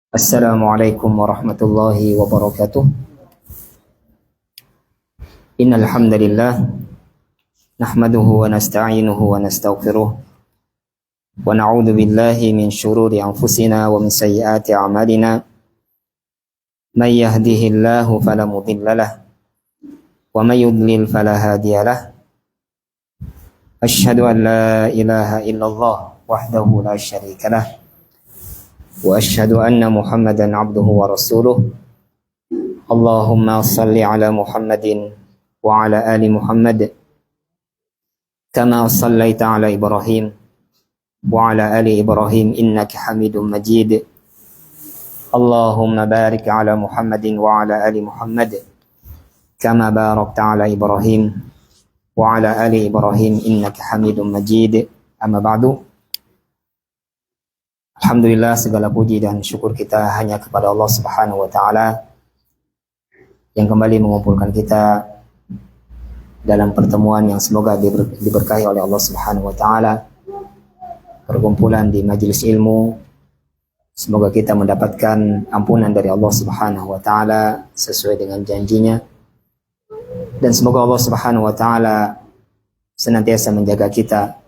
Assalamualaikum warahmatullahi wabarakatuh. Innal hamdalillah nahmaduhu wa nasta'inuhu wa nastaghfiruh wa na'udzu billahi min shururi anfusina wa min sayyiati a'malina. May yahdihillahu fala mudilla lahu wa may yudlil fala hadiya lahu. Asyhadu an la ilaha illallah wahdahu la syarika lahu wa asyhadu anna Muhammadan abduhu wa rasuluh. Allahumma salli ala Muhammadin wa ala ali Muhammad kama sallaita ala Ibrahim wa ala ali Ibrahim innaka Hamidum Majid. Allahumma barik ala Muhammadin wa ala ali Muhammad kama barakta ala Ibrahim wa ala ali Ibrahim innaka Hamidum Majid. Amma ba'du. Alhamdulillah, segala puji dan syukur kita hanya kepada Allah Subhanahu wa taala yang kembali mengumpulkan kita dalam pertemuan yang semoga diberkahi oleh Allah Subhanahu wa taala. Perkumpulan di majelis ilmu, semoga kita mendapatkan ampunan dari Allah Subhanahu wa taala sesuai dengan janjinya, dan semoga Allah Subhanahu wa taala senantiasa menjaga kita,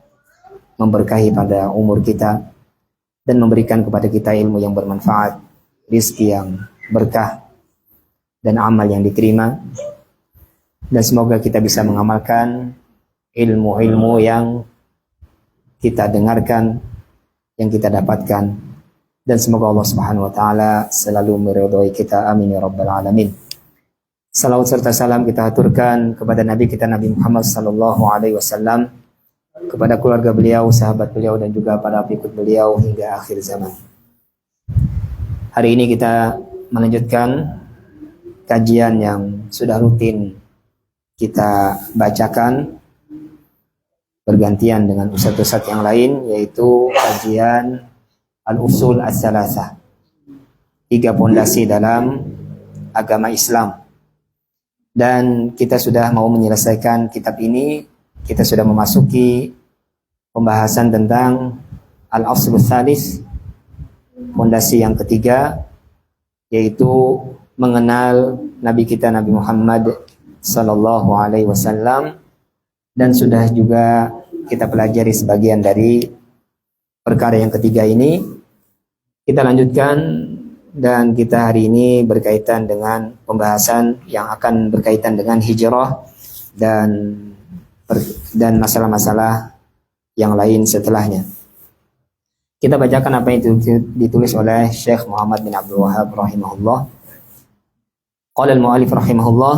memberkahi pada umur kita, dan memberikan kepada kita ilmu yang bermanfaat, rizki yang berkah, dan amal yang diterima. Dan semoga kita bisa mengamalkan ilmu-ilmu yang kita dengarkan, yang kita dapatkan. Dan semoga Allah Subhanahu wa taala selalu meridhai kita. Amin ya rabbal alamin. Salawat serta salam kita aturkan kepada Nabi kita Nabi Muhammad sallallahu alaihi wasallam, kepada keluarga beliau, sahabat beliau, dan juga para pengikut beliau hingga akhir zaman. Hari ini kita melanjutkan kajian yang sudah rutin kita bacakan bergantian dengan ustadz-ustadz yang lain, yaitu kajian Al-Usul As-Salasah, 3 pondasi dalam agama Islam. Dan kita sudah mau menyelesaikan kitab ini. Kita sudah memasuki pembahasan tentang Al-Aslul Tsalis, fondasi yang ketiga, yaitu mengenal Nabi kita Nabi Muhammad sallallahu alaihi wasallam. Dan sudah juga kita pelajari sebagian dari perkara yang ketiga ini. Kita lanjutkan, dan kita hari ini berkaitan dengan pembahasan yang akan berkaitan dengan hijrah dan masalah-masalah yang lain setelahnya. Kita bacakan apa yang ditulis oleh Syekh Muhammad bin Abdul Wahhab rahimahullah. Qala al-mu'allif rahimahullah: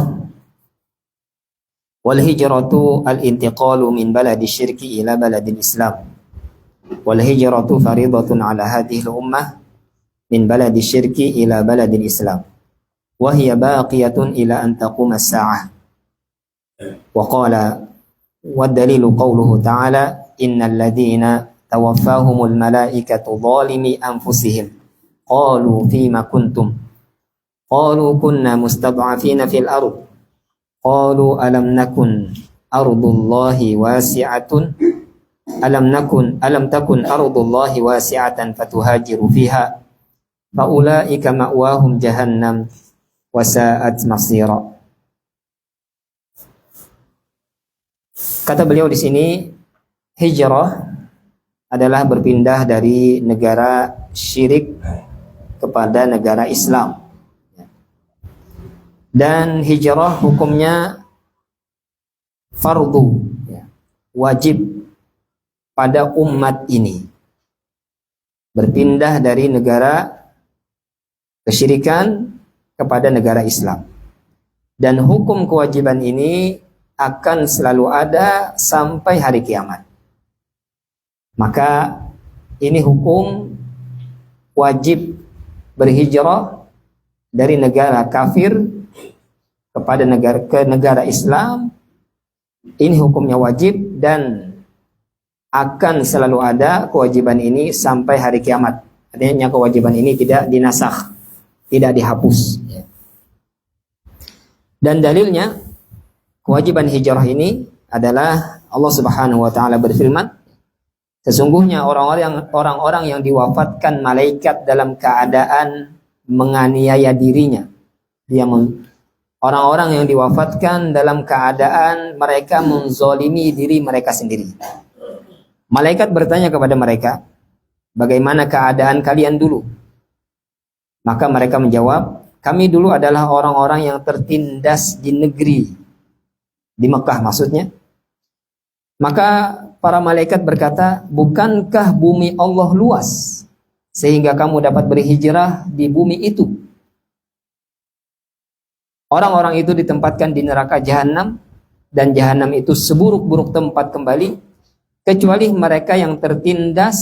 wal hijratu al-intiqalu min baladi syirki ila baladil Islam. Wal hijratu faridatun ala hadhihi al-ummah min baladi syirki ila baladil Islam. Wa hiya baqiyatun ila an taquma as-sa'ah. Wa qala والدليل قوله تعالى إن الذين توفاهم الملائكة ظالمي أنفسهم قالوا فيما كنتم قالوا كنا مستضعفين في الأرض قالوا ألم نكن أرض الله واسعة ألم تكن أرض الله واسعة فتهاجروا فيها فأولئك مأواهم جهنم وساءت مصيرا. Kata beliau di sini, hijrah adalah berpindah dari negara syirik kepada negara Islam. Dan hijrah hukumnya fardu, wajib pada umat ini. Berpindah dari negara kesyirikan kepada negara Islam. Dan hukum kewajiban ini akan selalu ada sampai hari kiamat. Maka ini hukum wajib berhijrah dari negara kafir kepada negara Islam. Ini hukumnya wajib dan akan selalu ada kewajiban ini sampai hari kiamat. Artinya kewajiban ini tidak dinasakh, tidak dihapus. Dan dalilnya, kewajiban hijrah ini adalah Allah Subhanahu wa taala berfirman, Sesungguhnya orang-orang yang diwafatkan malaikat dalam keadaan menganiaya dirinya. Orang-orang yang diwafatkan dalam keadaan mereka menzolimi diri mereka sendiri. Malaikat bertanya kepada mereka, bagaimana keadaan kalian dulu? Maka mereka menjawab, kami dulu adalah orang-orang yang tertindas di negeri, di Mekah maksudnya. Maka para malaikat berkata, bukankah bumi Allah luas sehingga kamu dapat berhijrah di bumi itu? Orang-orang itu ditempatkan di neraka jahanam, dan jahanam itu seburuk-buruk tempat kembali, kecuali mereka yang tertindas,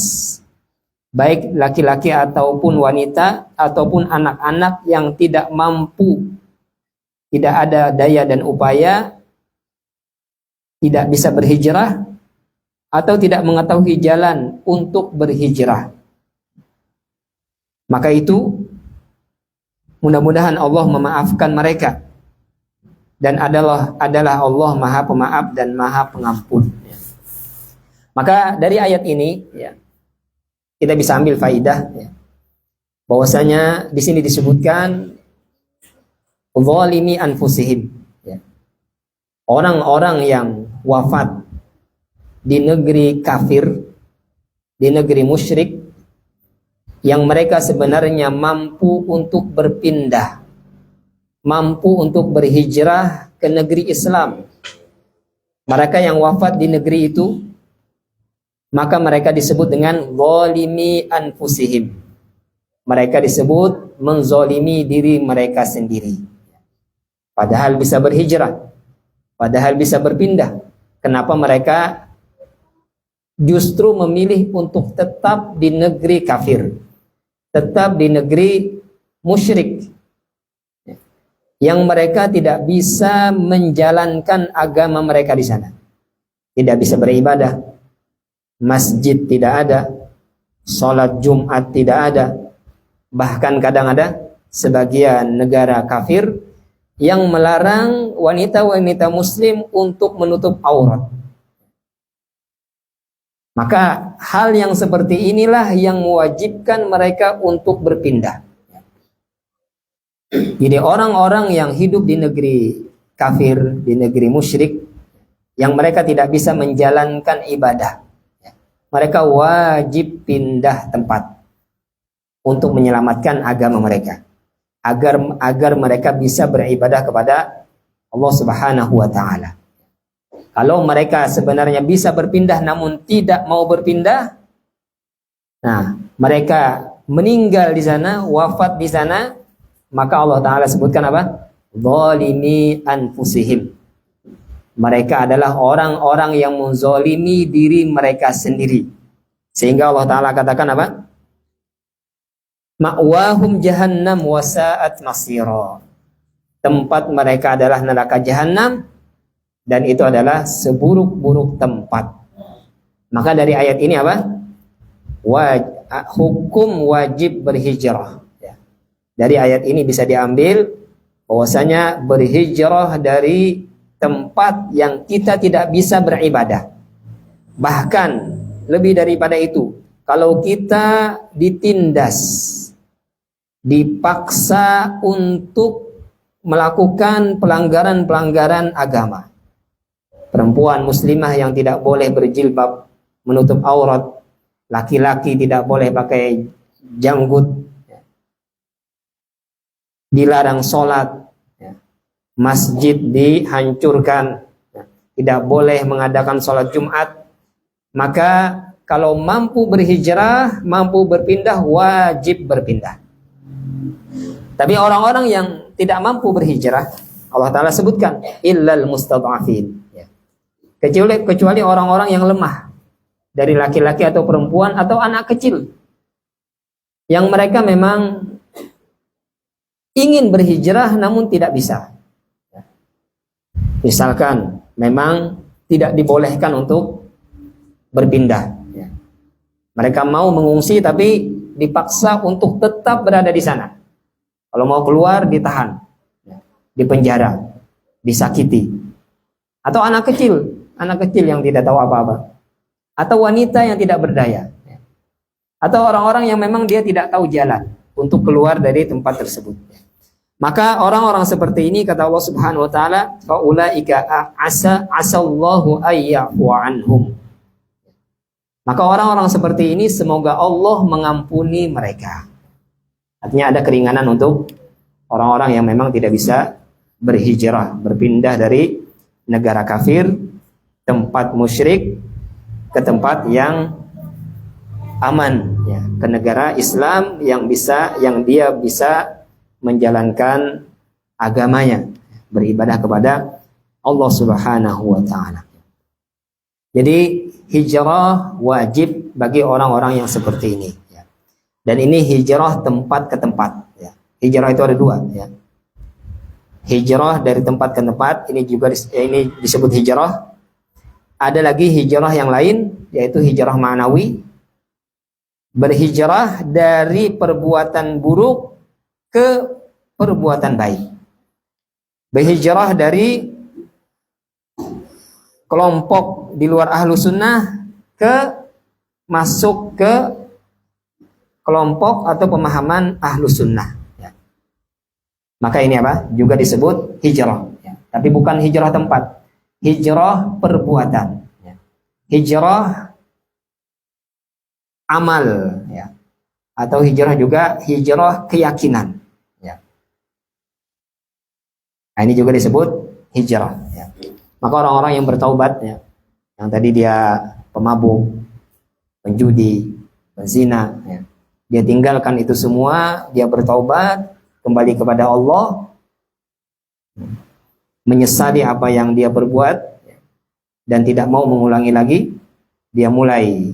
baik laki-laki ataupun wanita ataupun anak-anak yang tidak mampu, tidak ada daya dan upaya, tidak bisa berhijrah atau tidak mengetahui jalan untuk berhijrah. Maka itu mudah-mudahan Allah memaafkan mereka, dan adalah Allah Maha Pemaaf dan Maha Pengampun. Maka dari ayat ini kita bisa ambil faidah bahwasanya di sini disebutkan zalimi anfusihim, orang-orang yang wafat di negeri kafir, di negeri musyrik, yang mereka sebenarnya mampu untuk berpindah, mampu untuk berhijrah ke negeri Islam. Mereka yang wafat di negeri itu, maka mereka disebut dengan zalimi anfusihim. Mereka disebut menzalimi diri mereka sendiri. Padahal bisa berhijrah, padahal bisa berpindah. Kenapa mereka justru memilih untuk tetap di negeri kafir, tetap di negeri musyrik, yang mereka tidak bisa menjalankan agama mereka di sana, tidak bisa beribadah, masjid tidak ada, sholat Jumat tidak ada, bahkan kadang ada sebagian negara kafir yang melarang wanita-wanita muslim untuk menutup aurat. Maka hal yang seperti inilah yang mewajibkan mereka untuk berpindah. Jadi orang-orang yang hidup di negeri kafir, di negeri musyrik, yang mereka tidak bisa menjalankan ibadah, mereka wajib pindah tempat untuk menyelamatkan agama mereka, agar mereka bisa beribadah kepada Allah Subhanahu wa taala. Kalau mereka sebenarnya bisa berpindah namun tidak mau berpindah, nah mereka meninggal di sana, wafat di sana, maka Allah Ta'ala sebutkan apa? Zalimi anfusihim. Mereka adalah orang-orang yang menzalimi diri mereka sendiri. Sehingga Allah Ta'ala katakan apa? Ma'wahum jahannam wa sa'at masira. Tempat mereka adalah neraka jahanam, dan itu adalah seburuk-buruk tempat. Maka dari ayat ini apa? Hukum wajib berhijrah. Dari ayat ini bisa diambil bahwasanya berhijrah dari tempat yang kita tidak bisa beribadah. Bahkan lebih daripada itu, kalau kita ditindas, dipaksa untuk melakukan pelanggaran-pelanggaran agama, perempuan muslimah yang tidak boleh berjilbab, menutup aurat, laki-laki tidak boleh pakai janggut, dilarang sholat, masjid dihancurkan, tidak boleh mengadakan sholat Jumat. Maka kalau mampu berhijrah, mampu berpindah, wajib berpindah. Tapi orang-orang yang tidak mampu berhijrah, Allah Ta'ala sebutkan illal mustad'afin, kecuali orang-orang yang lemah, dari laki-laki atau perempuan atau anak kecil, yang mereka memang ingin berhijrah namun tidak bisa. Misalkan memang tidak dibolehkan untuk berpindah, mereka mau mengungsi tapi dipaksa untuk tetap berada di sana. Kalau mau keluar ditahan, dipenjara, disakiti. Atau anak kecil yang tidak tahu apa-apa, atau wanita yang tidak berdaya, atau orang-orang yang memang dia tidak tahu jalan untuk keluar dari tempat tersebut. Maka orang-orang seperti ini kata Allah Subhanahu wa taala, faulaika asallahu ayyafu anhum. Maka orang-orang seperti ini semoga Allah mengampuni mereka. Artinya ada keringanan untuk orang-orang yang memang tidak bisa berhijrah, berpindah dari negara kafir, tempat musyrik ke tempat yang aman, ya, ke negara Islam yang dia bisa menjalankan agamanya, beribadah kepada Allah Subhanahu wa taala. Jadi hijrah wajib bagi orang-orang yang seperti ini, ya. Dan ini hijrah tempat ke tempat, ya. Hijrah itu ada dua, ya. Hijrah dari tempat ke tempat, ini juga ini disebut hijrah. Ada lagi hijrah yang lain, yaitu hijrah ma'nawi. Berhijrah dari perbuatan buruk ke perbuatan baik. Berhijrah dari kelompok di luar ahlu sunnah masuk ke kelompok atau pemahaman ahlu sunnah, ya. Maka ini apa? Juga disebut hijrah, ya. Tapi bukan hijrah tempat, hijrah perbuatan, ya. Hijrah amal, ya. Atau hijrah juga hijrah keyakinan, ya. Nah, ini juga disebut hijrah, ya. Maka orang-orang yang bertaubat, ya, yang tadi dia pemabuk, penjudi, penzina, ya, dia tinggalkan itu semua, dia bertaubat, kembali kepada Allah, menyesali apa yang dia perbuat, ya, dan tidak mau mengulangi lagi, dia mulai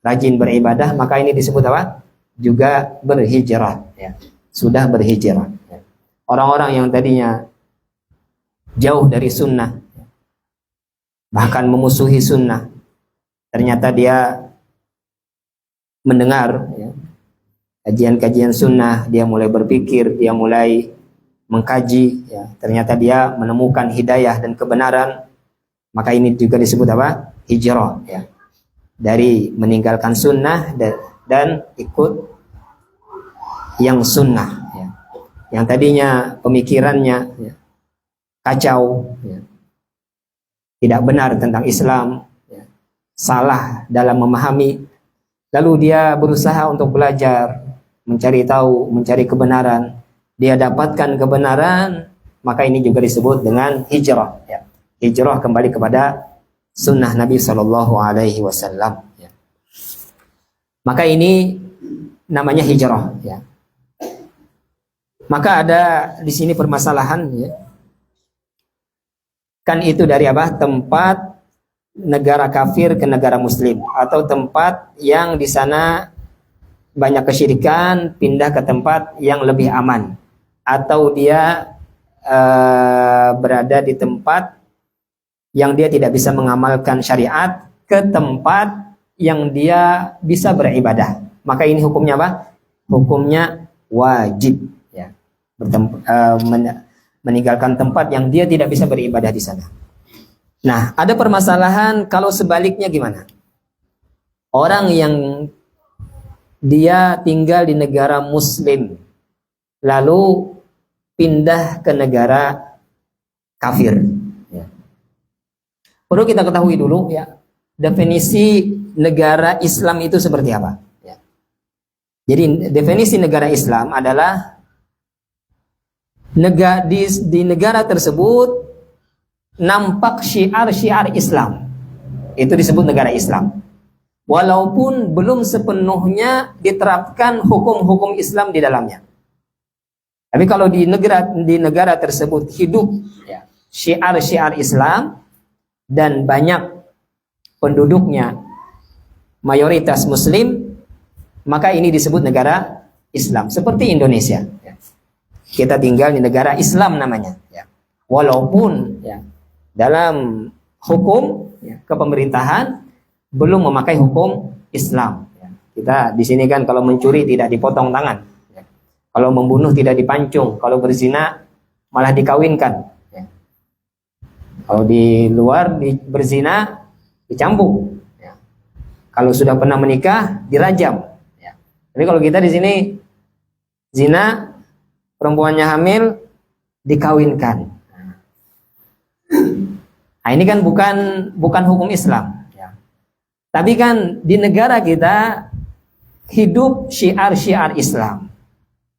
rajin beribadah, maka ini disebut apa? Juga berhijrah, ya. Sudah berhijrah, ya. Orang-orang yang tadinya jauh dari sunnah, bahkan memusuhi sunnah, ternyata dia mendengar, ya, kajian-kajian sunnah, dia mulai berpikir, dia mulai mengkaji, ya, ternyata dia menemukan hidayah dan kebenaran, maka ini juga disebut apa? Hijrah, ya. Dari meninggalkan sunnah dan ikut yang sunnah, ya. Yang tadinya pemikirannya, ya, kacau, ya, tidak benar tentang Islam, ya, salah dalam memahami, lalu dia berusaha untuk belajar, mencari tahu, mencari kebenaran, dia dapatkan kebenaran, maka ini juga disebut dengan hijrah, ya. Hijrah kembali kepada sunnah Nabi Shallallahu Alaihi Wasallam, ya. Maka ini namanya hijrah, ya. Maka ada di sini permasalahan, ya. Kan itu dari apa? Tempat negara kafir ke negara muslim, atau tempat yang di sana banyak kesyirikan pindah ke tempat yang lebih aman, atau dia berada di tempat yang dia tidak bisa mengamalkan syariat ke tempat yang dia bisa beribadah. Maka ini hukumnya apa? Hukumnya wajib, ya. Meninggalkan tempat yang dia tidak bisa beribadah di sana. Nah, ada permasalahan kalau sebaliknya gimana? Orang yang dia tinggal di negara muslim lalu pindah ke negara kafir, ya. Perlu kita ketahui dulu, ya, definisi negara Islam itu seperti apa, ya. Jadi definisi negara Islam adalah di negara tersebut nampak syiar-syiar Islam, itu disebut negara Islam, walaupun belum sepenuhnya diterapkan hukum-hukum Islam di dalamnya. Tapi kalau di negara tersebut hidup, ya, syiar-syiar Islam dan banyak penduduknya mayoritas muslim, maka ini disebut negara Islam. Seperti Indonesia, ya. Kita tinggal di negara Islam namanya, ya. Walaupun, ya, dalam hukum, ya, kepemerintahan belum memakai hukum Islam, ya. Kita di sini kan kalau mencuri tidak dipotong tangan, ya. Kalau membunuh tidak dipancung, kalau berzina malah dikawinkan, ya. Kalau di luar berzina dicambuk, ya. Kalau sudah pernah menikah dirajam. Ya. Tapi kalau kita di sini zina, perempuannya hamil, dikawinkan. Nah, ini kan bukan hukum Islam. Ya. Tapi kan di negara kita hidup syiar-syiar Islam,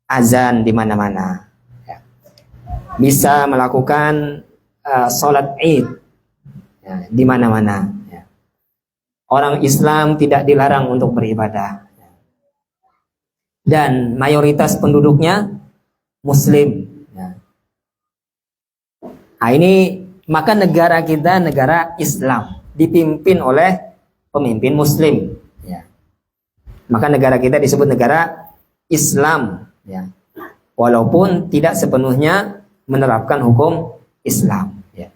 azan di mana-mana, ya. Bisa melakukan sholat Id, ya, di mana-mana. Ya. Orang Islam tidak dilarang untuk beribadah, dan mayoritas penduduknya Muslim. Ya. Nah, ini maka negara kita negara Islam dipimpin oleh pemimpin Muslim. Ya. Maka negara kita disebut negara Islam. Ya. Walaupun tidak sepenuhnya menerapkan hukum Islam. Ya.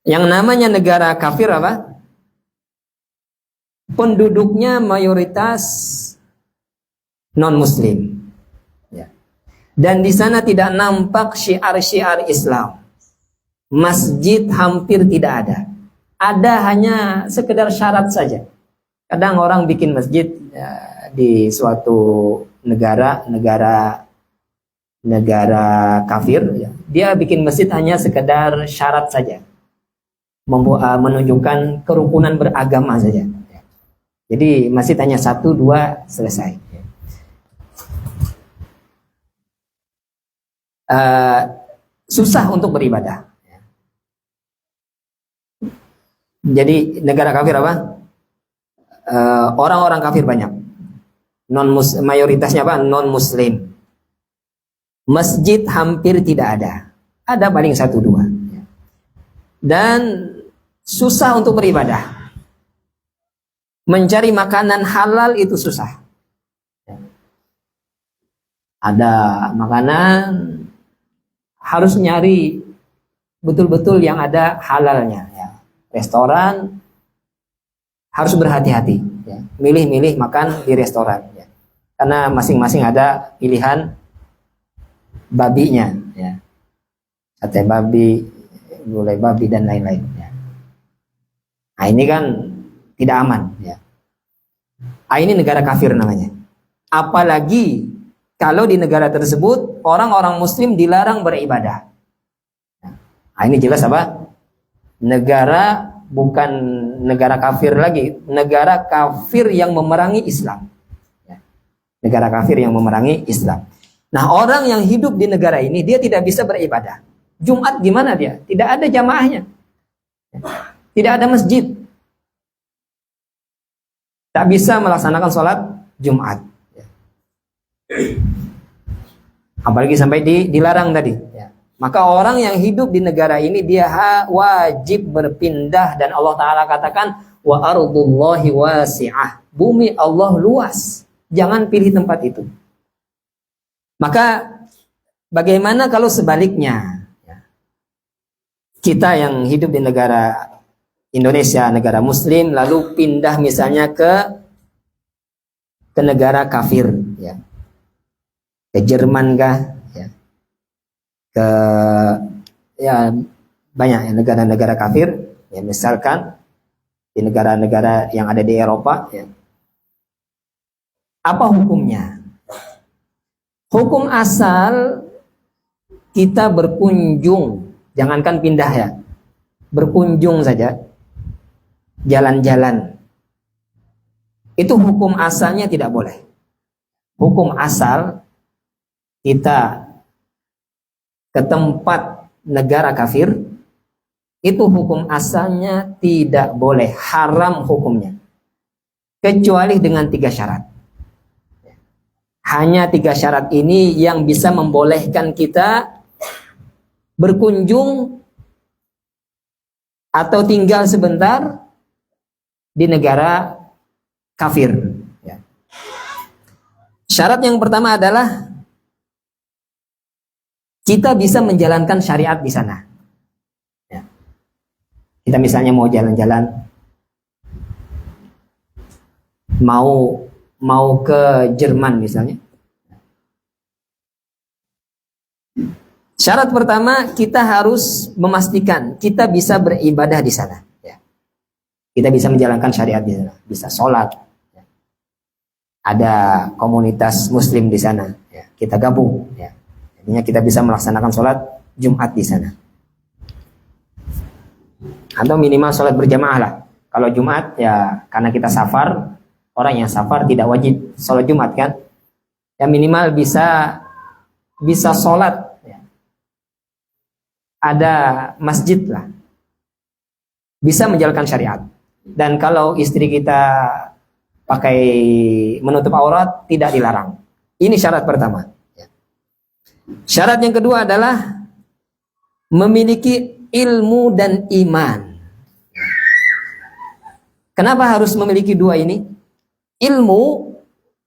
Yang namanya negara kafir apa? Penduduknya mayoritas non-Muslim. Ya. Dan di sana tidak nampak syiar-syiar Islam. Masjid hampir tidak ada. Ada hanya sekedar syarat saja. Kadang orang bikin masjid ya, di suatu negara kafir, ya. Dia bikin masjid hanya sekedar syarat saja, menunjukkan kerukunan beragama saja. Jadi masjid hanya 1, 2 selesai. Susah untuk beribadah. Jadi negara kafir apa? Orang-orang kafir banyak. Mayoritasnya apa? Non-Muslim. Masjid hampir tidak ada. Ada paling 1, 2. Dan susah untuk beribadah. Mencari makanan halal itu susah. Ada makanan harus nyari betul-betul yang ada halalnya. Ya. Restoran harus berhati-hati, ya. Milih-milih makan di restoran, ya. Karena masing-masing ada pilihan babinya, ya. Sate babi, gulai babi dan lain-lain, ya. Nah, ini kan tidak aman, ya. Nah, ini negara kafir namanya. Apalagi kalau di negara tersebut orang-orang Muslim dilarang beribadah. Nah, ini jelas apa? Negara bukan negara kafir lagi, negara kafir yang memerangi Islam. Ya. Negara kafir yang memerangi Islam. Nah, orang yang hidup di negara ini dia tidak bisa beribadah. Jumat gimana dia? Tidak ada jamaahnya. Tidak ada masjid. Tak bisa melaksanakan sholat Jumat. Apalagi sampai dilarang tadi. Ya. Maka orang yang hidup di negara ini dia wajib berpindah, dan Allah Ta'ala katakan wa ardullahi wasi'ah. Bumi Allah luas. Jangan pilih tempat itu. Maka bagaimana kalau sebaliknya? Kita yang hidup di negara Indonesia, negara Muslim, lalu pindah misalnya ke negara kafir, ya. Ke Jerman kah? Ke ya banyak ya, negara-negara kafir, ya, misalkan di negara-negara yang ada di Eropa, ya. Apa hukumnya? Hukum asal kita berkunjung, jangankan pindah ya, berkunjung saja, jalan-jalan, itu hukum asalnya tidak boleh. Hukum asal kita ke tempat negara kafir, itu hukum asalnya tidak boleh, haram hukumnya, kecuali dengan 3 syarat. Hanya 3 syarat ini yang bisa membolehkan kita berkunjung atau tinggal sebentar di negara kafir. Syarat yang pertama adalah kita bisa menjalankan syariat di sana. Ya. Kita misalnya mau jalan-jalan, mau ke Jerman misalnya. Syarat pertama, kita harus memastikan kita bisa beribadah di sana. Ya. kita bisa menjalankan syariat di sana, bisa sholat, ada komunitas muslim di sana, ya, kita gabung, ya. Jadinya kita bisa melaksanakan sholat Jumat di sana, atau minimal sholat berjamaah lah. Kalau Jumat ya karena kita safar, orang yang safar tidak wajib sholat Jumat kan, ya minimal bisa sholat, ya. Ada masjid lah, bisa menjalankan syariat. Dan kalau istri kita pakai menutup aurat tidak dilarang. Ini syarat pertama. Syarat yang kedua adalah memiliki ilmu dan iman. Kenapa harus memiliki dua ini? Ilmu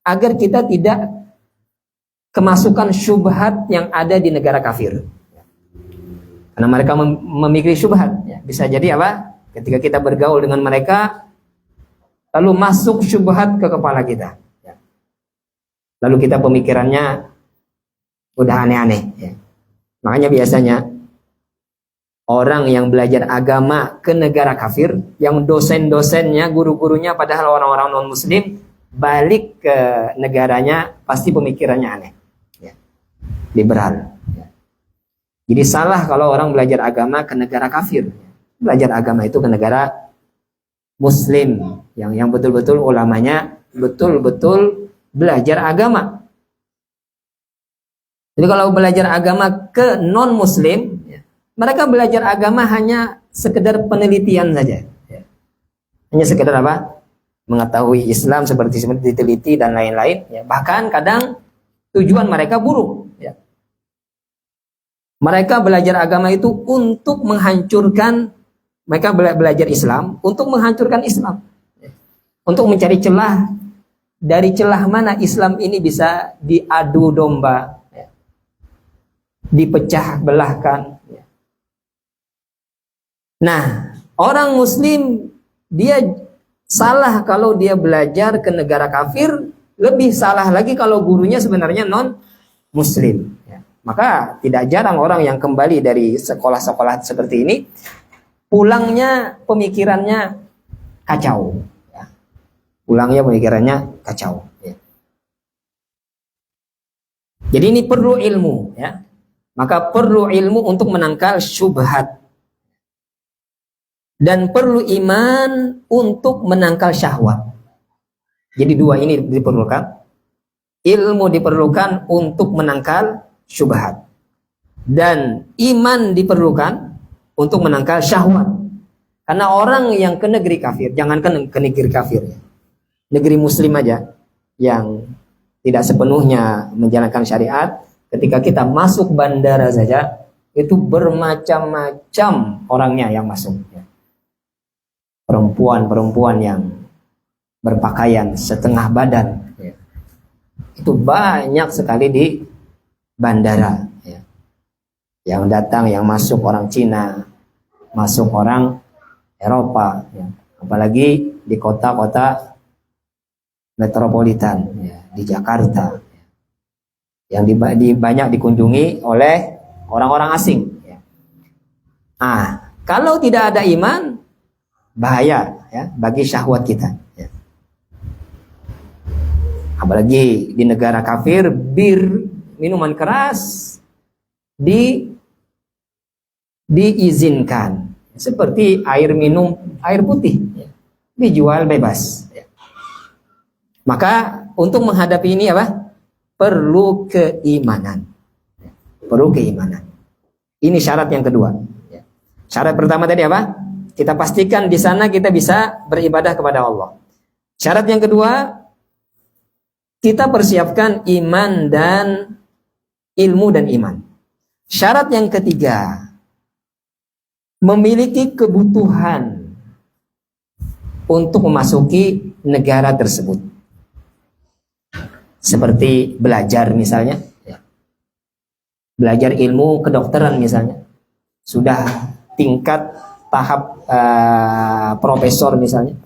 agar kita tidak kemasukan syubhat yang ada di negara kafir. Karena mereka memiliki syubhat. Bisa jadi apa? Ketika kita bergaul dengan mereka, lalu masuk syubhat ke kepala kita, ya. Lalu kita pemikirannya udah aneh-aneh, ya. Makanya biasanya orang yang belajar agama ke negara kafir, yang dosen-dosennya, guru-gurunya padahal orang-orang non-muslim, balik ke negaranya pasti pemikirannya aneh, ya. Liberal, ya. Jadi salah kalau orang belajar agama ke negara kafir. Belajar agama itu ke negara muslim yang betul-betul ulamanya betul-betul belajar agama. Jadi kalau belajar agama ke non muslim, ya, mereka belajar agama hanya sekedar penelitian saja, ya. Hanya sekedar apa? Mengetahui Islam seperti diteliti dan lain-lain, ya. Bahkan kadang tujuan mereka buruk, ya. Mereka belajar agama itu untuk menghancurkan. Mereka belajar Islam untuk menghancurkan Islam, untuk mencari celah, dari celah mana Islam ini bisa diadu domba, dipecah belahkan. Nah, orang muslim dia salah kalau dia belajar ke negara kafir, lebih salah lagi kalau gurunya sebenarnya non muslim. Maka tidak jarang orang yang kembali dari sekolah-sekolah seperti ini pulangnya pemikirannya kacau, ya. Pulangnya pemikirannya kacau, ya. Jadi ini perlu ilmu, ya. Maka perlu ilmu untuk menangkal syubhat, dan perlu iman untuk menangkal syahwat. Jadi dua ini diperlukan. Ilmu diperlukan untuk menangkal syubhat, dan iman diperlukan untuk menangkal syahwat. Karena orang yang ke negeri kafir, jangankan ke negeri kafir, ya, negeri muslim aja yang tidak sepenuhnya menjalankan syariat, ketika kita masuk bandara saja itu bermacam-macam orangnya yang masuk, ya. Perempuan-perempuan yang berpakaian setengah badan, ya. Itu banyak sekali di bandara, ya. Yang datang, yang masuk orang Cina, masuk orang Eropa, ya. Apalagi di kota-kota metropolitan, ya, di Jakarta, ya, yang banyak dikunjungi oleh orang-orang asing, ya. Kalau tidak ada iman, bahaya, ya, bagi syahwat kita, ya. Apalagi di negara kafir, bir, minuman keras diizinkan, seperti air minum, air putih, ya, dijual bebas, ya. Maka untuk menghadapi ini apa? Perlu keimanan, ya. Perlu keimanan. Ini syarat yang kedua, ya. Syarat pertama tadi apa? Kita pastikan di sana kita bisa beribadah kepada Allah. Syarat yang kedua, kita persiapkan iman dan ilmu dan iman. Syarat yang ketiga, memiliki kebutuhan untuk memasuki negara tersebut. Seperti belajar misalnya, ya. Belajar ilmu kedokteran misalnya. Sudah tingkat tahap profesor misalnya.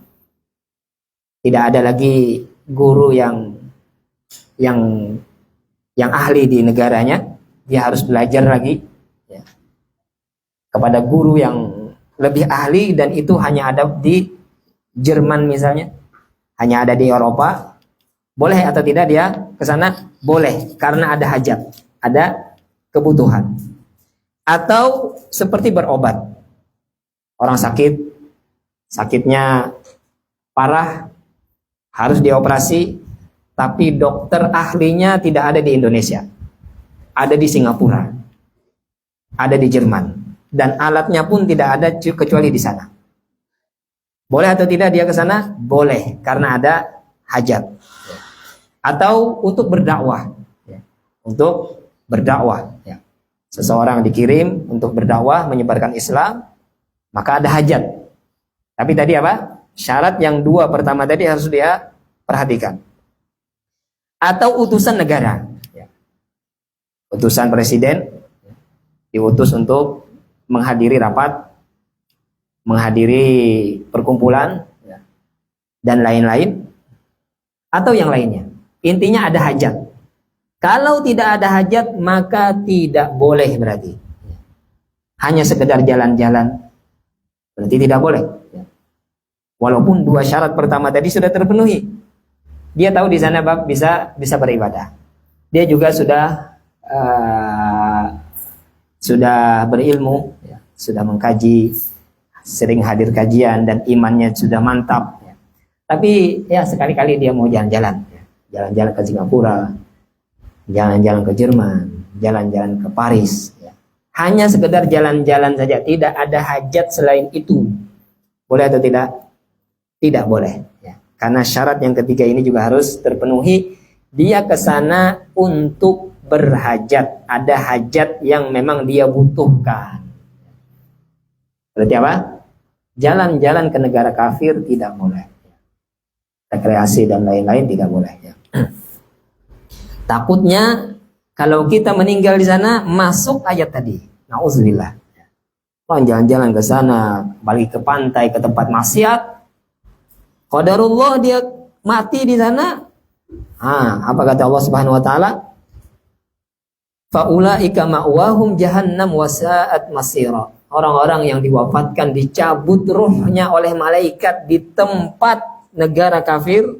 Tidak ada lagi guru yang ahli di negaranya, dia harus belajar lagi, ya, kepada guru yang lebih ahli, dan itu hanya ada di Jerman misalnya, hanya ada di Eropa, boleh atau tidak dia ke sana? Boleh, karena ada hajat, ada kebutuhan. Atau seperti berobat, orang sakit, sakitnya parah, harus dioperasi, tapi dokter ahlinya tidak ada di Indonesia, ada di Singapura, ada di Jerman, dan alatnya pun tidak ada kecuali di sana. Boleh atau tidak dia ke sana? Boleh, karena ada hajat. Atau untuk berdakwah, untuk berdakwah. Seseorang dikirim untuk berdakwah, menyebarkan Islam, maka ada hajat. Tapi tadi apa? Syarat yang dua pertama tadi harus dia perhatikan. Atau utusan negara, utusan presiden diutus untuk menghadiri rapat, menghadiri perkumpulan, dan lain-lain, atau yang lainnya. Intinya ada hajat. Kalau tidak ada hajat, maka tidak boleh berarti. Hanya sekedar jalan-jalan, berarti tidak boleh. Walaupun dua syarat pertama tadi sudah terpenuhi. Dia tahu di sana bisa beribadah. Dia juga sudah berilmu, sudah mengkaji, sering hadir kajian, dan imannya sudah mantap. Tapi ya sekali-kali dia mau jalan-jalan, jalan-jalan ke Singapura, jalan-jalan ke Jerman, jalan-jalan ke Paris. Hanya sekedar jalan-jalan saja, tidak ada hajat selain itu. Boleh atau tidak? Tidak boleh. Karena syarat yang ketiga ini juga harus terpenuhi. Dia ke sana untuk berhajat, ada hajat yang memang dia butuhkan. Berarti apa? Jalan-jalan ke negara kafir tidak boleh. Rekreasi dan lain-lain tidak boleh. Takutnya kalau kita meninggal di sana masuk ayat tadi. Nauzubillah. Jalan-jalan ke sana, balik ke pantai, ke tempat maksiat. Qadarullah dia mati di sana. Apa kata Allah Subhanahu wa taala? Faulaika ma'wahum jahannam wasa'at masira. Orang-orang yang diwafatkan dicabut ruhnya oleh malaikat di tempat negara kafir,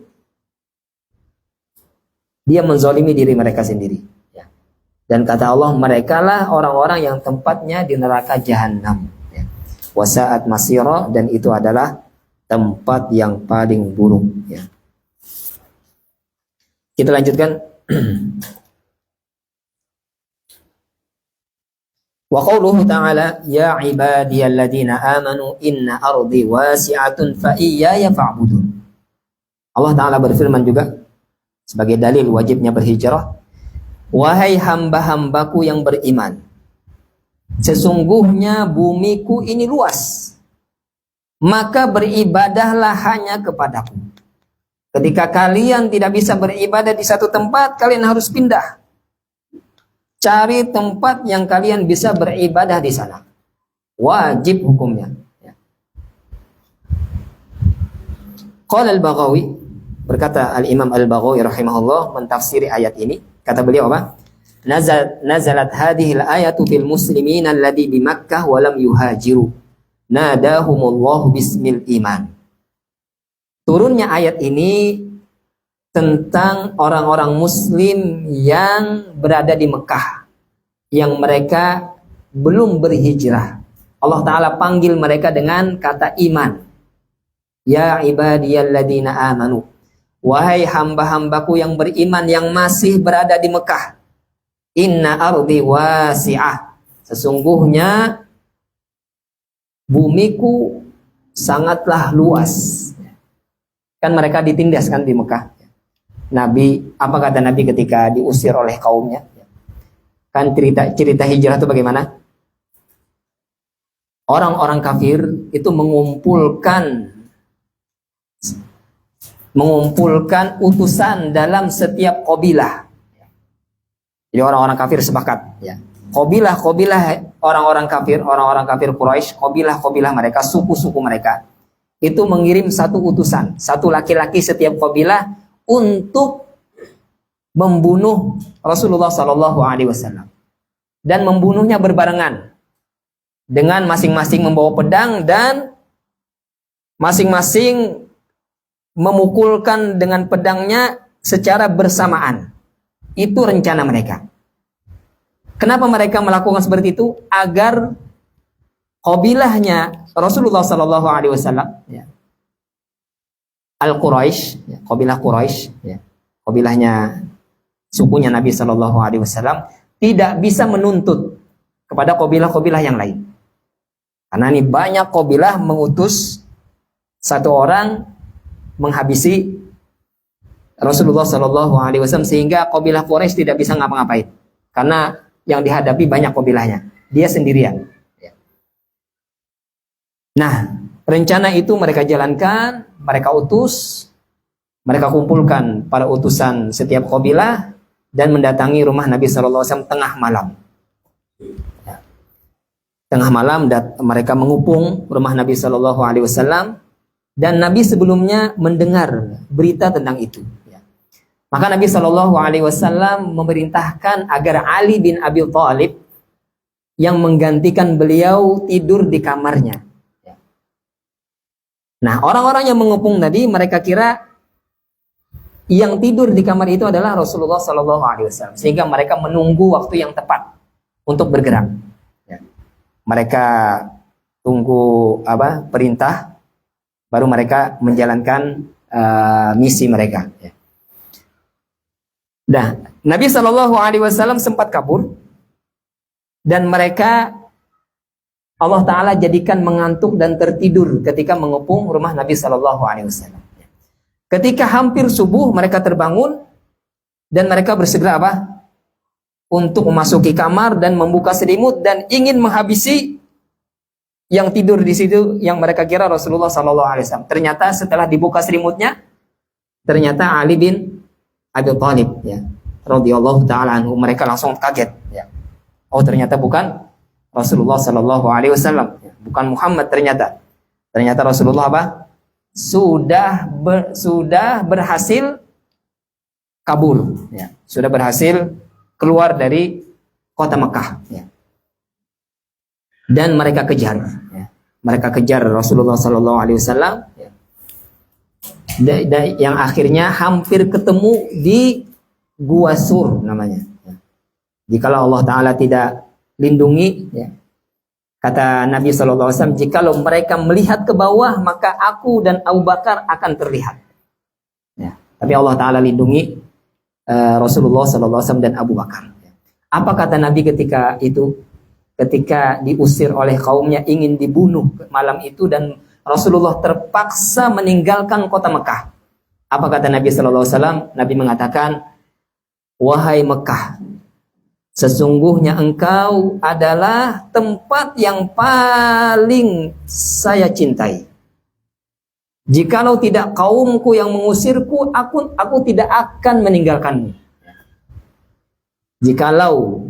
dia menzalimi diri mereka sendiri. Dan kata Allah, merekalah orang-orang yang tempatnya di neraka jahanam. Wasa'at masira, dan itu adalah tempat yang paling buruk. Kita lanjutkan. Wa qauluhu ta'ala ya ibadiyalladzina amanu inna ardi wasi'atun fa iyaya fa'budun. Allah Ta'ala berfirman juga sebagai dalil wajibnya berhijrah, wahai hamba-hambaku yang beriman, sesungguhnya bumiku ini luas, maka beribadahlah hanya kepadaku. Ketika kalian tidak bisa beribadah di satu tempat, kalian harus pindah. Cari tempat yang kalian bisa beribadah di sana. Wajib hukumnya. Qala al-Baghawi, berkata al-Imam al-Baghawi rahimahullah mentafsiri ayat ini, kata beliau apa? Nazalat hadhil ayatu bil muslimin alladhi bi Makkah wa lam yuhajiru. Nadahumullahu bismil iman. Turunnya ayat ini tentang orang-orang muslim yang berada di Mekah, yang mereka belum berhijrah. Allah Ta'ala panggil mereka dengan kata iman. Ya ibadiyalladzina amanu, wahai hamba-hambaku yang beriman yang masih berada di Mekah. Inna ardi wasi'ah, sesungguhnya bumiku sangatlah luas. Kan mereka ditindaskan di Mekah. Nabi, apa kata Nabi ketika diusir oleh kaumnya? Kan cerita hijrah itu bagaimana? Orang-orang kafir itu mengumpulkan utusan dalam setiap qabilah. Jadi orang-orang kafir sepakat, Qabilah orang-orang kafir Quraisy, qabilah mereka, suku-suku mereka itu mengirim satu utusan, satu laki-laki setiap qabilah untuk membunuh Rasulullah Sallallahu Alaihi Wasallam, dan membunuhnya berbarengan dengan masing-masing membawa pedang dan masing-masing memukulkan dengan pedangnya secara bersamaan. Itu rencana mereka. Kenapa mereka melakukan seperti itu? Agar kabilahnya Rasulullah Sallallahu Alaihi Wasallam, ya, Al-Quraisy, ya, kabilah Quraisy, ya, kabilahnya sukunya Nabi Sallallahu Alaihi Wasallam, tidak bisa menuntut kepada kabilah-kabilah yang lain. Karena ini banyak kabilah mengutus satu orang menghabisi Rasulullah Sallallahu Alaihi Wasallam, sehingga kabilah Quraisy tidak bisa ngapa-ngapain. Karena yang dihadapi banyak kabilahnya, dia sendirian. Nah, rencana itu mereka jalankan, mereka utus, mereka kumpulkan para utusan setiap kabilah dan mendatangi rumah Nabi Sallallahu Alaihi Wasallam tengah malam. Tengah malam mereka mengepung rumah Nabi Sallallahu Alaihi Wasallam, dan Nabi sebelumnya mendengar berita tentang itu. Maka Nabi Sallallahu Alaihi Wasallam memerintahkan agar Ali bin Abi Thalib yang menggantikan beliau tidur di kamarnya. Nah, orang-orang yang mengepung tadi, mereka kira yang tidur di kamar itu adalah Rasulullah Sallallahu Alaihi Wasallam, sehingga mereka menunggu waktu yang tepat untuk bergerak. Mereka tunggu perintah, baru mereka menjalankan misi mereka. Nah, Nabi Sallallahu Alaihi Wasallam sempat kabur, dan mereka Allah Ta'ala jadikan mengantuk dan tertidur ketika mengepung rumah Nabi Sallallahu Alaihi Wasallam. Ketika hampir subuh, mereka terbangun dan mereka bersegera untuk memasuki kamar dan membuka selimut dan ingin menghabisi yang tidur di situ, yang mereka kira Rasulullah Sallallahu Alaihi Wasallam. Ternyata setelah dibuka selimutnya, ternyata Ali bin Abi Thalib, ya, radhiyallahu taala anhu. Mereka langsung kaget, ya. Oh, ternyata bukan Rasulullah Sallallahu Alaihi Wasallam, ya, bukan Muhammad ternyata. Ternyata Rasulullah sudah berhasil kabur, ya. Sudah berhasil keluar dari kota Mekah, ya. Dan mereka kejar, ya. Mereka kejar Rasulullah Sallallahu Alaihi Wasallam, ya. Yang akhirnya hampir ketemu di Gua Sur namanya. Jikalau Allah Ta'ala tidak lindungi, ya, kata Nabi Sallallahu Alaihi Wasallam, jikalau mereka melihat ke bawah, maka aku dan Abu Bakar akan terlihat. Ya. Tapi Allah Ta'ala lindungi Rasulullah Sallallahu Alaihi Wasallam dan Abu Bakar. Apa kata Nabi ketika itu? Ketika diusir oleh kaumnya, ingin dibunuh malam itu, dan Rasulullah terpaksa meninggalkan kota Mekah. Apa kata Nabi Sallallahu Alaihi Wasallam? Nabi mengatakan, wahai Mekah, sesungguhnya engkau adalah tempat yang paling saya cintai. Jikalau tidak kaumku yang mengusirku, aku tidak akan meninggalkanmu. Jikalau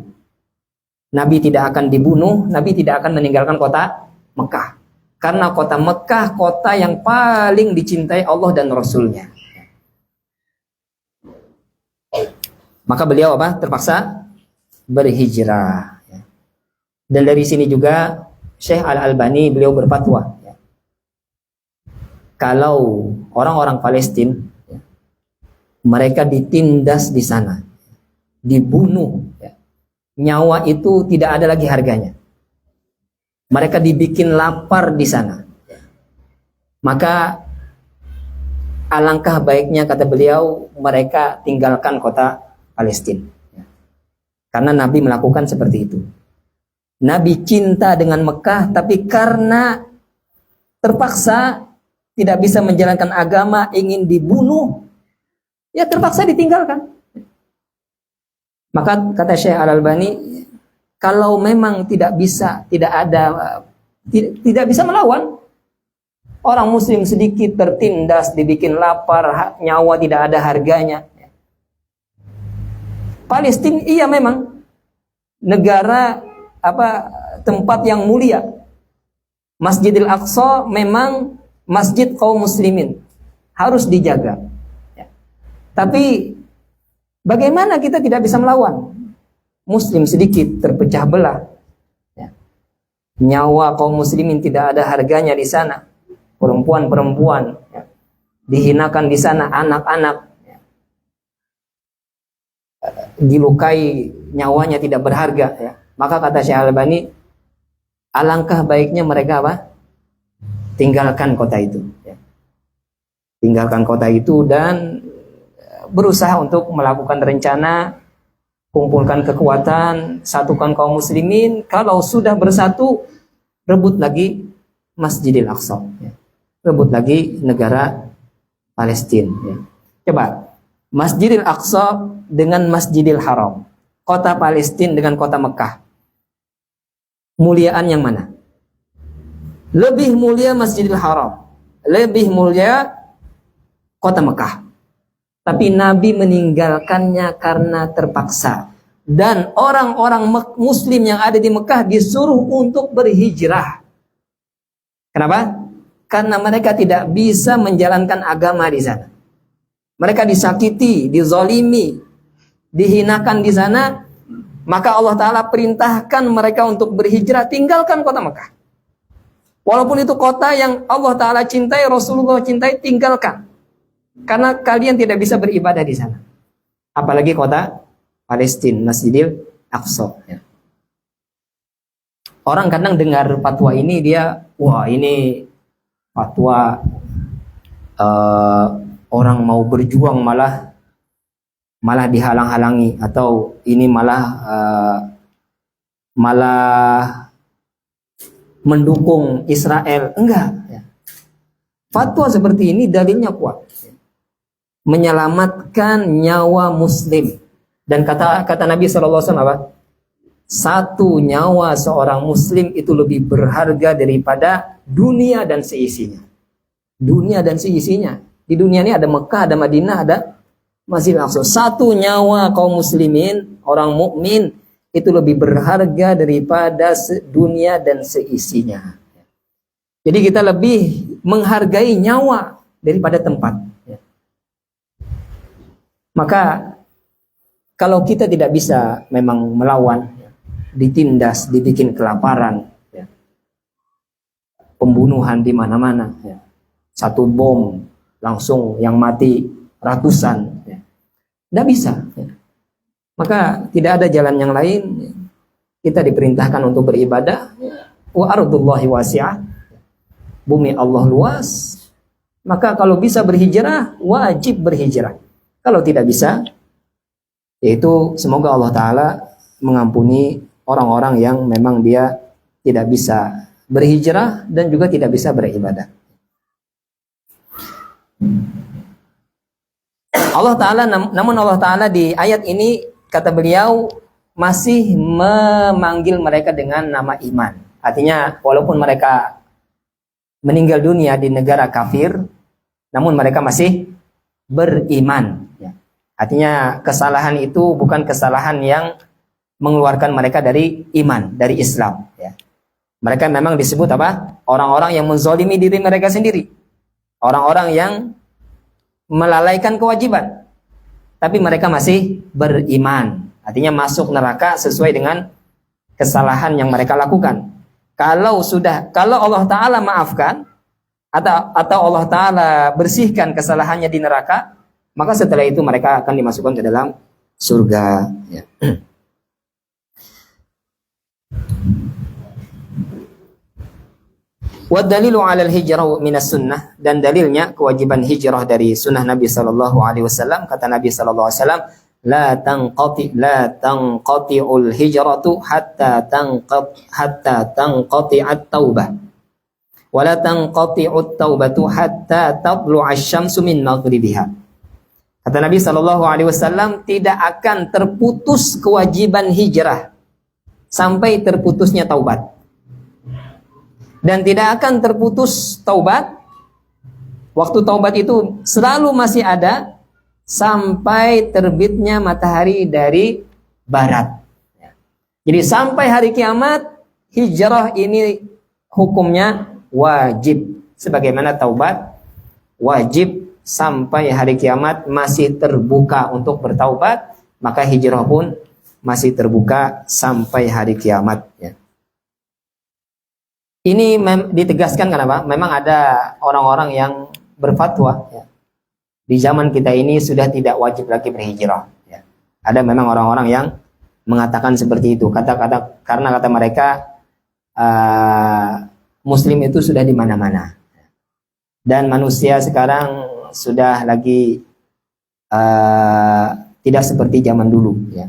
Nabi tidak akan dibunuh, Nabi tidak akan meninggalkan kota Mekah. Karena kota Mekah, kota yang paling dicintai Allah dan Rasulnya. Maka beliau terpaksa berhijrah. Dan dari sini juga Syekh Al-Albani beliau berfatwa, kalau orang-orang Palestina, mereka ditindas di sana, dibunuh, nyawa itu tidak ada lagi harganya. Mereka dibikin lapar di sana. Maka alangkah baiknya, kata beliau, mereka tinggalkan kota Palestina. Karena Nabi melakukan seperti itu. Nabi cinta dengan Mekah, tapi karena terpaksa tidak bisa menjalankan agama, ingin dibunuh, ya terpaksa ditinggalkan. Maka kata Syekh Al-Albani, kalau memang tidak bisa melawan, orang muslim sedikit tertindas, dibikin lapar, nyawa tidak ada harganya. Palestina iya memang negara tempat yang mulia. Masjidil Aqsa memang masjid kaum muslimin, harus dijaga. Tapi bagaimana kita tidak bisa melawan? Muslim sedikit terpecah belah. Nyawa kaum muslimin tidak ada harganya di sana. Perempuan-perempuan dihinakan di sana, anak-anak dilukai, nyawanya tidak berharga, ya. Maka kata Syekh Al-Albani, alangkah baiknya mereka apa? Tinggalkan kota itu, ya. Tinggalkan kota itu dan berusaha untuk melakukan rencana, kumpulkan kekuatan, satukan kaum muslimin. Kalau sudah bersatu, rebut lagi Masjidil Aqsa, ya. Rebut lagi negara Palestina, ya. Coba Masjidil Aqsa dengan Masjidil Haram, kota Palestina dengan kota Mekah, muliaan yang mana? Lebih mulia Masjidil Haram, lebih mulia kota Mekah. Tapi Nabi meninggalkannya karena terpaksa. Dan orang-orang Muslim yang ada di Mekah disuruh untuk berhijrah. Kenapa? Karena mereka tidak bisa menjalankan agama di sana. Mereka disakiti, dizalimi, dihinakan di sana. Maka Allah Ta'ala perintahkan mereka untuk berhijrah, tinggalkan kota Mekah. Walaupun itu kota yang Allah Ta'ala cintai, Rasulullah cintai, tinggalkan. Karena kalian tidak bisa beribadah di sana. Apalagi kota Palestina, Masjidil Aqsa, ya. Orang kadang dengar fatwa ini, dia, wah ini fatwa orang mau berjuang malah dihalang-halangi, atau ini malah mendukung Israel. Enggak, ya. Fatwa seperti ini dalilnya kuat, menyelamatkan nyawa muslim. Dan kata Nabi SAW apa? Satu nyawa seorang muslim itu lebih berharga daripada dunia dan seisinya. Dunia dan seisinya. Di dunia ini ada Mekah, ada Madinah, ada Masjidil Aqsa. Satu nyawa kaum muslimin, orang mukmin, itu lebih berharga daripada dunia dan seisinya. Jadi kita lebih menghargai nyawa daripada tempat. Maka kalau kita tidak bisa memang melawan, ditindas, dibikin kelaparan, ya, pembunuhan di mana-mana, ya, satu bom langsung yang mati ratusan, ya, tidak bisa, ya. Maka tidak ada jalan yang lain, ya. Kita diperintahkan untuk beribadah, ya. Wa ardullahi wasi'ah, bumi Allah luas. Maka kalau bisa berhijrah, wajib berhijrah. Kalau tidak bisa, yaitu semoga Allah Ta'ala mengampuni orang-orang yang memang dia tidak bisa berhijrah dan juga tidak bisa beribadah. Allah Ta'ala, namun Allah Ta'ala di ayat ini, kata beliau, masih memanggil mereka dengan nama iman. Artinya walaupun mereka meninggal dunia di negara kafir, namun mereka masih beriman. Artinya kesalahan itu bukan kesalahan yang mengeluarkan mereka dari iman, dari Islam, ya. Mereka memang disebut apa? Orang-orang yang menzalimi diri mereka sendiri. Orang-orang yang melalaikan kewajiban. Tapi mereka masih beriman. Artinya masuk neraka sesuai dengan kesalahan yang mereka lakukan. Kalau Allah Ta'ala maafkan, atau Allah Ta'ala bersihkan kesalahannya di neraka, maka setelah itu mereka akan dimasukkan ke dalam surga, ya. Wa dalilu 'alal hijrah minas sunnah, dan dalilnya kewajiban hijrah dari sunnah Nabi sallallahu alaihi wasallam. Kata Nabi sallallahu alaihi wasallam, la tanqati'ul hijratu hatta tanqati'at taubah. Wa la tanqati'ut taubatu hatta tatlu'asy syamsu min maghribiha. Kata Nabi SAW, tidak akan terputus kewajiban hijrah sampai terputusnya taubat. Dan tidak akan terputus taubat, waktu taubat itu selalu masih ada sampai terbitnya matahari dari barat. Jadi sampai hari kiamat, hijrah ini hukumnya wajib. Sebagaimana taubat wajib sampai hari kiamat masih terbuka untuk bertaubat, maka hijrah pun masih terbuka sampai hari kiamat, ya. Ini ditegaskan kenapa? Memang ada orang-orang yang berfatwa, ya, di zaman kita ini sudah tidak wajib lagi berhijrah. Ya. Ada memang orang-orang yang mengatakan seperti itu. Karena kata mereka Muslim itu sudah di mana-mana. Dan manusia sekarang sudah lagi tidak seperti zaman dulu. Ya.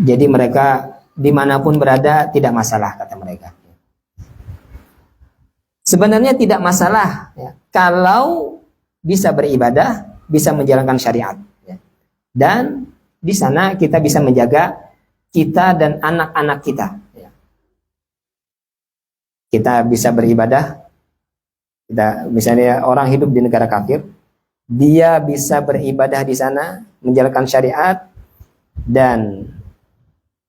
Jadi mereka dimanapun berada tidak masalah, kata mereka. Sebenarnya tidak masalah ya, kalau bisa beribadah, bisa menjalankan syariat ya. Dan di sana kita bisa menjaga kita dan anak-anak kita ya. Kita bisa beribadah. Misalnya orang hidup di negara kafir, dia bisa beribadah di sana, menjalankan syariat, dan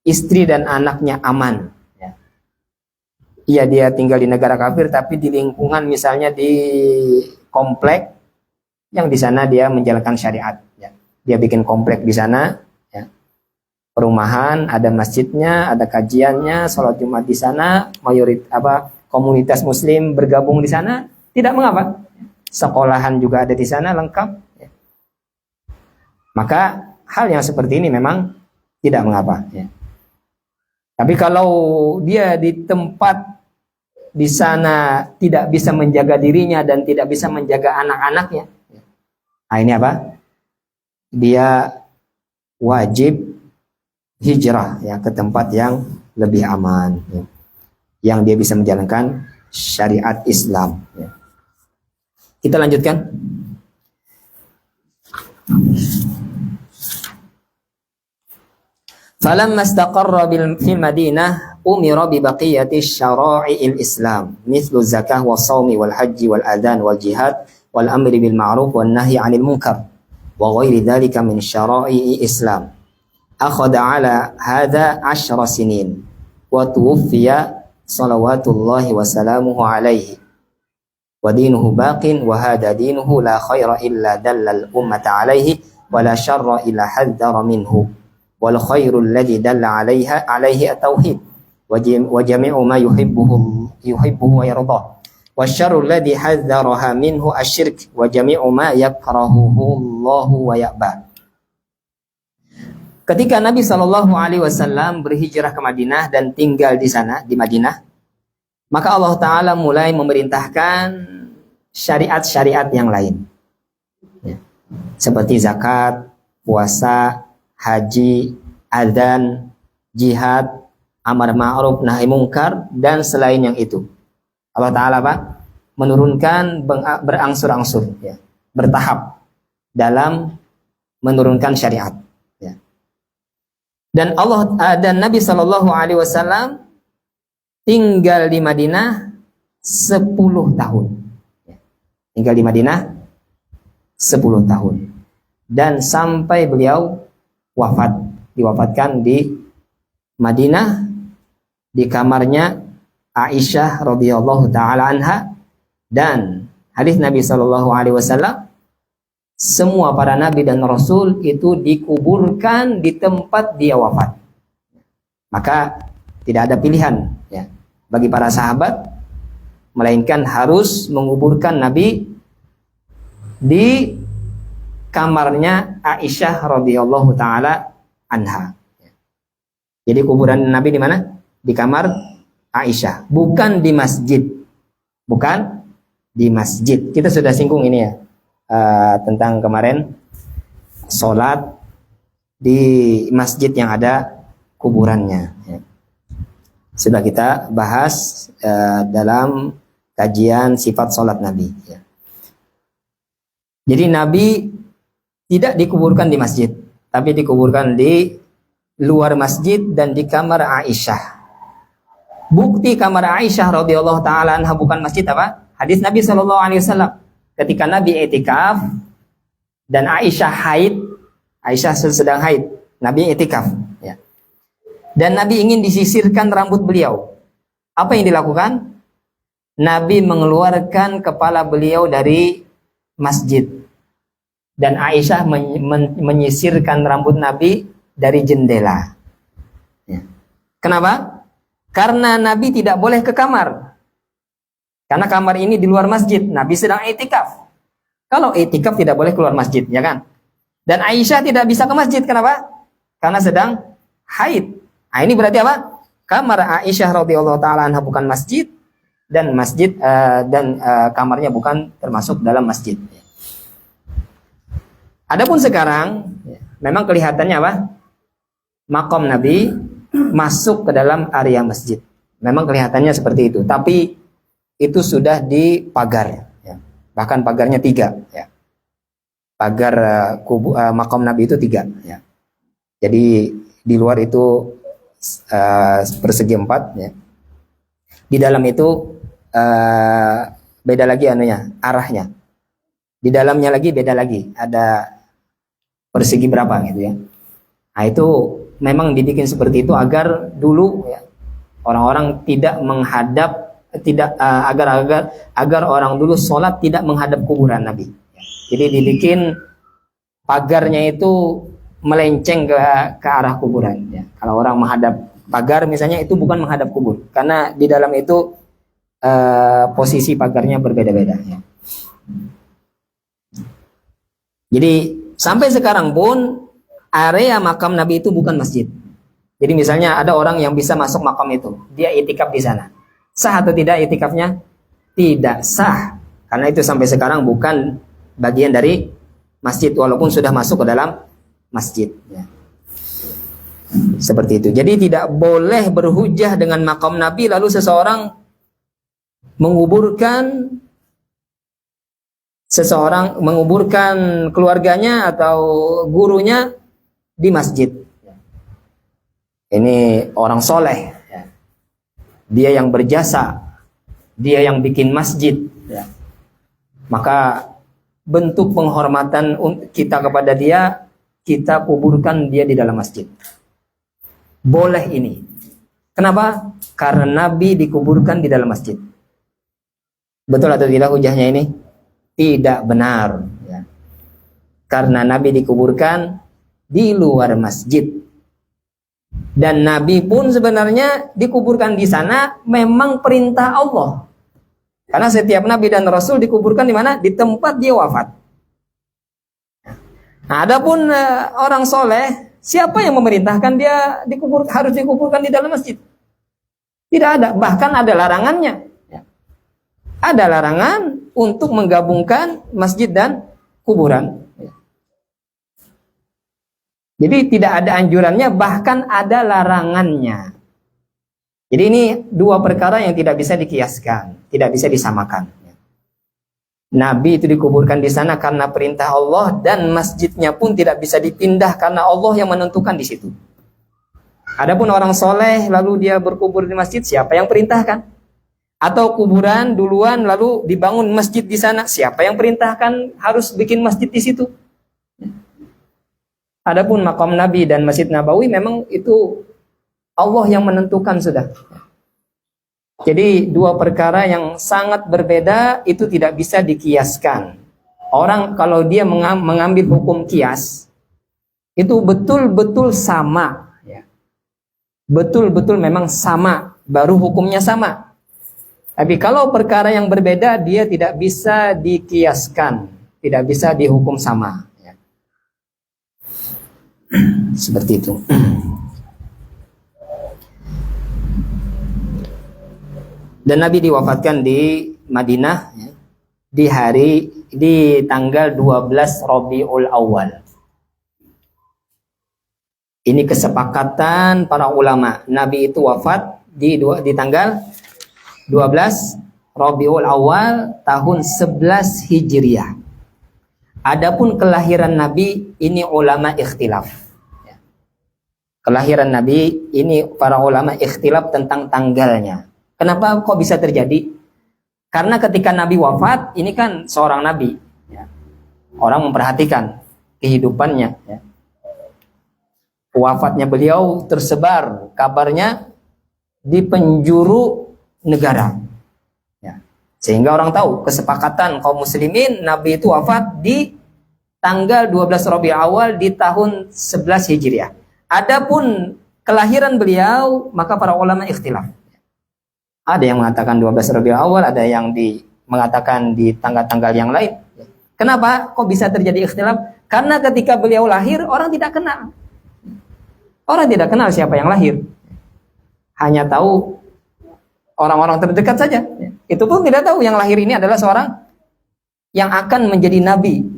istri dan anaknya aman. Iya, dia tinggal di negara kafir, tapi di lingkungan misalnya di komplek yang di sana dia menjalankan syariat. Ya. Dia bikin komplek di sana, ya. Perumahan, ada masjidnya, ada kajiannya, sholat Jumat di sana, komunitas Muslim bergabung di sana, tidak mengapa. Sekolahan juga ada di sana lengkap. Ya. Maka hal yang seperti ini memang tidak mengapa. Ya. Tapi kalau dia di tempat di sana tidak bisa menjaga dirinya dan tidak bisa menjaga anak-anaknya, nah ini apa? Dia wajib hijrah ya ke tempat yang lebih aman, ya, yang dia bisa menjalankan syariat Islam. Ya. Kita lanjutkan. Falamma istaqarra fil Madinah umira bi baqiyati syara'il Islam mithlu zakah was shaumi wal haji wal adhan wal jihad wal amri bil ma'ruf wan nahyi 'anil munkar wa ghairi dhalika min syara'i Islam. Akhadha 'ala hadha 10 sinin wa tuwfiya salawatullahi wa salamuhu alaihi wa dinuhu baqin wa hadha dinuhu la khaira illa dallal ummata alaihi wa la syarra illa hadzara minhu. Wal khairul ladzi dalla 'alaihi at-tauhid wa jami'u ma yuhibbuhu wa yardah. Wasyarrul ladzi hadzaraha minhu asyirk wa jami'u ma yakrahuhu Allahu wa ya'ba. Ketika Nabi Shallallahu alaihi wasallam berhijrah ke Madinah dan tinggal di sana di Madinah, maka Allah taala mulai memerintahkan syariat-syariat yang lain. Ya. Seperti zakat, puasa, haji, adzan, jihad, amar ma'ruf, nahi mungkar, dan selain yang itu. Allah Ta'ala menurunkan berangsur-angsur, ya, bertahap dalam menurunkan syariat. Ya. Dan Nabi Shallallahu Alaihi Wasallam tinggal di Madinah 10 tahun. Ya. Tinggal di Madinah 10 tahun. Dan sampai beliau diwafatkan di Madinah di kamarnya Aisyah radhiyallahu taala anha. Dan hadis Nabi Shallallahu alaihi wasallam, semua para nabi dan rasul itu dikuburkan di tempat dia wafat. Maka tidak ada pilihan ya bagi para sahabat melainkan harus menguburkan Nabi di kamarnya Aisyah radhiyallahu taala anha. Jadi kuburan Nabi di mana? Di kamar Aisyah, bukan di masjid. Bukan di masjid. Kita sudah singgung ini ya, tentang kemarin sholat di masjid yang ada kuburannya. Sudah kita bahas dalam kajian sifat sholat Nabi. Jadi Nabi tidak dikuburkan di masjid, tapi dikuburkan di luar masjid dan di kamar Aisyah. Bukti kamar Aisyah radhiyallahu taala anha bukan masjid apa? Hadis Nabi sallallahu alaihi wasallam ketika Nabi i'tikaf dan Aisyah haid, Aisyah sedang haid, Nabi i'tikaf ya. Dan Nabi ingin disisirkan rambut beliau. Apa yang dilakukan? Nabi mengeluarkan kepala beliau dari masjid. Dan Aisyah menyisirkan rambut Nabi dari jendela. Ya. Kenapa? Karena Nabi tidak boleh ke kamar. Karena kamar ini di luar masjid, Nabi sedang i'tikaf. Kalau i'tikaf tidak boleh keluar masjid, ya kan? Dan Aisyah tidak bisa ke masjid, kenapa? Karena sedang haid. Nah, ini berarti apa? Kamar Aisyah radhiyallahu taala anha bukan masjid, dan kamarnya bukan termasuk dalam masjid. Adapun sekarang memang kelihatannya apa? Makom Nabi masuk ke dalam area masjid. Memang kelihatannya seperti itu, tapi itu sudah dipagar, ya. Bahkan pagarnya 3, ya. Pagar makom Nabi itu 3, ya. Jadi di luar itu persegi 4, ya. Di dalam itu beda lagi arahnya. Di dalamnya lagi beda lagi, ada persegi berapa gitu, ya. Nah, itu memang dibikin seperti itu agar dulu, ya, orang-orang tidak menghadap, agar orang dulu sholat tidak menghadap kuburan Nabi. Jadi dibikin pagarnya itu melenceng ke arah kuburan, ya. Kalau orang menghadap pagar misalnya, itu bukan menghadap kubur, karena di dalam itu posisi pagarnya berbeda-beda, ya. Jadi sampai sekarang pun area makam Nabi itu bukan masjid. Jadi misalnya ada orang yang bisa masuk makam itu, dia itikaf di sana. Sah atau tidak itikafnya? Tidak sah. Karena itu sampai sekarang bukan bagian dari masjid, walaupun sudah masuk ke dalam masjid, ya. Seperti itu. Jadi tidak boleh berhujah dengan makam Nabi lalu seseorang menguburkan keluarganya atau gurunya di masjid. Ini orang soleh, ya. Dia yang berjasa, dia yang bikin masjid, ya. Maka bentuk penghormatan kita kepada dia, kita kuburkan dia di dalam masjid. Boleh ini. Kenapa? Karena Nabi dikuburkan di dalam masjid. Betul atau tidak hujahnya ini? Tidak benar, ya. Karena Nabi dikuburkan di luar masjid. Dan Nabi pun sebenarnya dikuburkan di sana memang perintah Allah. Karena setiap Nabi dan Rasul dikuburkan di mana? Di tempat dia wafat. Nah, adapun orang soleh, siapa yang memerintahkan dia harus dikuburkan di dalam masjid? Tidak ada. Bahkan ada larangannya. Ada larangan untuk menggabungkan masjid dan kuburan. Jadi tidak ada anjurannya, bahkan ada larangannya. Jadi ini dua perkara yang tidak bisa dikiaskan, tidak bisa disamakan. Nabi itu dikuburkan di sana karena perintah Allah, dan masjidnya pun tidak bisa dipindah karena Allah yang menentukan di situ. Adapun orang soleh lalu dia berkubur di masjid, siapa yang perintahkan? Atau kuburan duluan lalu dibangun masjid di sana, siapa yang perintahkan harus bikin masjid di situ? Adapun makam Nabi dan Masjid Nabawi memang itu Allah yang menentukan sudah. Jadi dua perkara yang sangat berbeda itu tidak bisa dikiaskan. Orang kalau dia mengambil hukum kias itu betul-betul sama, ya. Betul-betul memang sama, baru hukumnya sama. Tapi kalau perkara yang berbeda dia tidak bisa dikiaskan, tidak bisa dihukum sama. Seperti itu. Dan Nabi diwafatkan di Madinah, ya, di tanggal 12 Rabiul Awal. Ini kesepakatan para ulama. Nabi itu wafat di tanggal 12 Rabiul Awal tahun 11 Hijriah. Adapun kelahiran Nabi ini ulama ikhtilaf. Kelahiran Nabi ini para ulama ikhtilaf tentang tanggalnya. Kenapa kok bisa terjadi? Karena ketika Nabi wafat, ini kan seorang Nabi, ya. Orang memperhatikan kehidupannya, ya. Wafatnya beliau tersebar kabarnya di penjuru negara, ya. Sehingga orang tahu kesepakatan kaum muslimin Nabi itu wafat di tanggal 12 Rabiul Awal di tahun 11 Hijriah. Adapun kelahiran beliau, maka para ulama ikhtilaf. Ada yang mengatakan 12 Rabiul Awal, ada yang mengatakan di tanggal-tanggal yang lain. Kenapa kok bisa terjadi ikhtilaf? Karena ketika beliau lahir, orang tidak kenal. Orang tidak kenal siapa yang lahir. Hanya tahu orang-orang terdekat saja. Itu pun tidak tahu yang lahir ini adalah seorang yang akan menjadi nabi